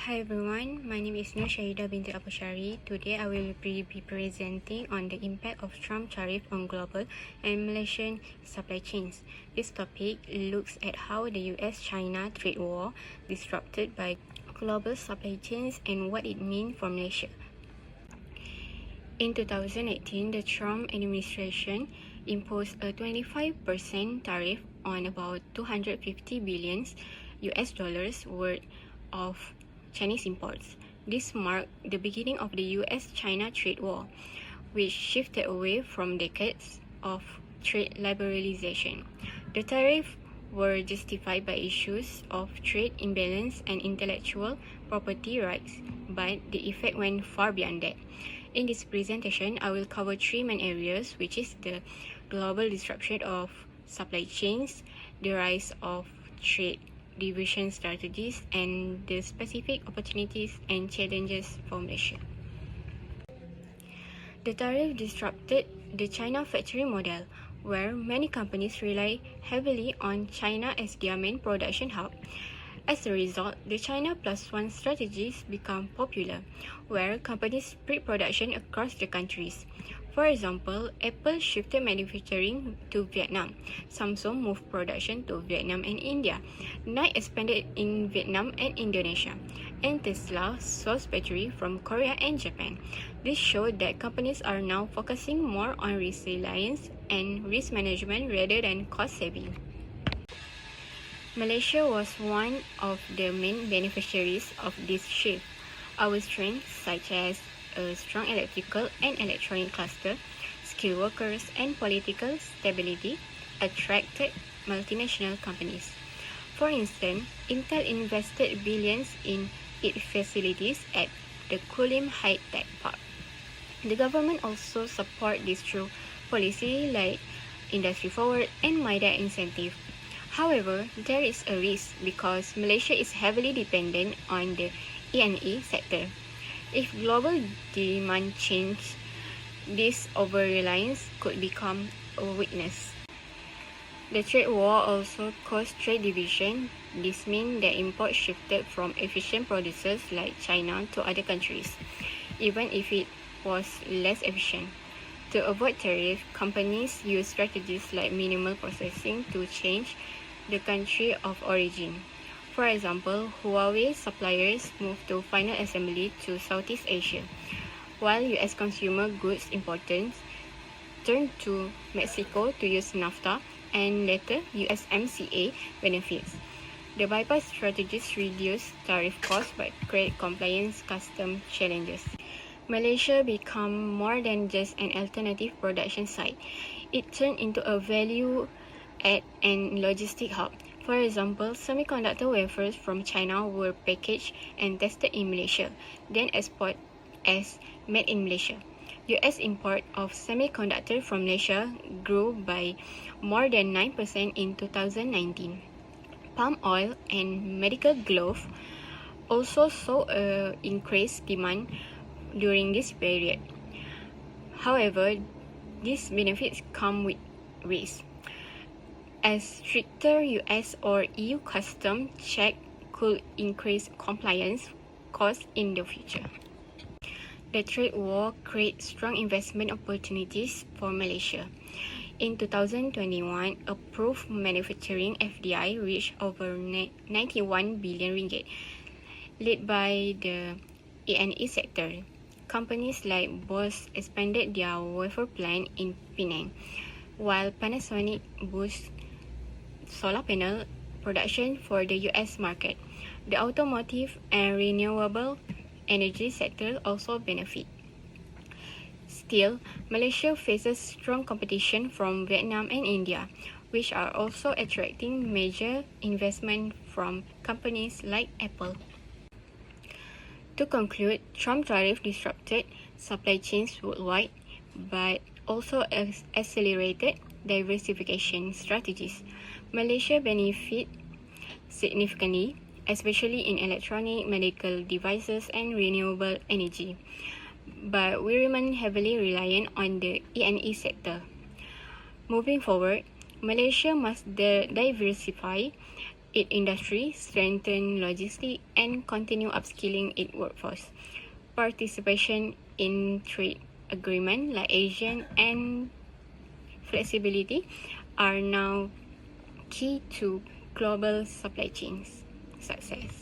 Hi everyone, my name is Nur Shahida binti Abushari. Today I will be presenting on the impact of Trump tariff on global and Malaysian supply chains. This topic looks at how the US-China trade war disrupted by global supply chains and what it means for Malaysia. In 2018, the Trump administration imposed a 25% tariff on about 250 billion US dollars worth of Chinese imports. This marked the beginning of the US-China trade war, which shifted away from decades of trade liberalization. The tariffs were justified by issues of trade imbalance and intellectual property rights, but the effect went far beyond that. In this presentation, I will cover three main areas, which is the global disruption of supply chains, the rise of trade division strategies, and the specific opportunities and challenges for Malaysia. The tariff disrupted the China factory model, where many companies rely heavily on China as their main production hub. As a result, the China Plus One strategies become popular, where companies spread production across the countries. For example, Apple shifted manufacturing to Vietnam, Samsung moved production to Vietnam and India, Nike expanded in Vietnam and Indonesia, and Tesla sourced batteries from Korea and Japan. This showed that companies are now focusing more on resilience and risk management rather than cost saving. Malaysia was one of the main beneficiaries of this shift. Our strengths, such as a strong electrical and electronic cluster, skilled workers, and political stability, attracted multinational companies. For instance, Intel invested billions in its facilities at the Kulim High-Tech Park. The government also supported this through policy like Industry Forward and MIDA incentive. However, there is a risk because Malaysia is heavily dependent on the E&E sector. If global demand changes, this over-reliance could become a weakness. The trade war also caused trade division. This means that imports shifted from efficient producers like China to other countries, even if it was less efficient. To avoid tariff, companies use strategies like minimal processing to change the country of origin. For example, Huawei suppliers moved to final assembly to Southeast Asia, while US consumer goods importers turned to Mexico to use NAFTA and later USMCA benefits. The bypass strategies reduce tariff costs but create compliance custom challenges. Malaysia became more than just an alternative production site. It turned into a value add and logistic hub. For example, semiconductor wafers from China were packaged and tested in Malaysia, then exported as made in Malaysia. US import of semiconductor from Malaysia grew by more than 9% in 2019. Palm oil and medical gloves also saw increased demand during this period. However, these benefits come with risks, as stricter US or EU custom check could increase compliance costs in the future. The trade war creates strong investment opportunities for Malaysia. In 2021, approved manufacturing FDI reached over 91 billion ringgit, led by the E&E sector. Companies like Bose expanded their wafer plant in Penang, while Panasonic boosted solar panel production for the US market. The automotive and renewable energy sector also benefit. Still, Malaysia faces strong competition from Vietnam and India, which are also attracting major investment from companies like Apple. To conclude, Trump tariff disrupted supply chains worldwide, but also accelerated diversification strategies. Malaysia benefit significantly, especially in electronic, medical devices, and renewable energy, but we remain heavily reliant on the E&E sector. Moving forward, Malaysia must diversify its industry, strengthen logistics, and continue upskilling its workforce. Participation in trade agreements like ASEAN and flexibility are now key to global supply chains success.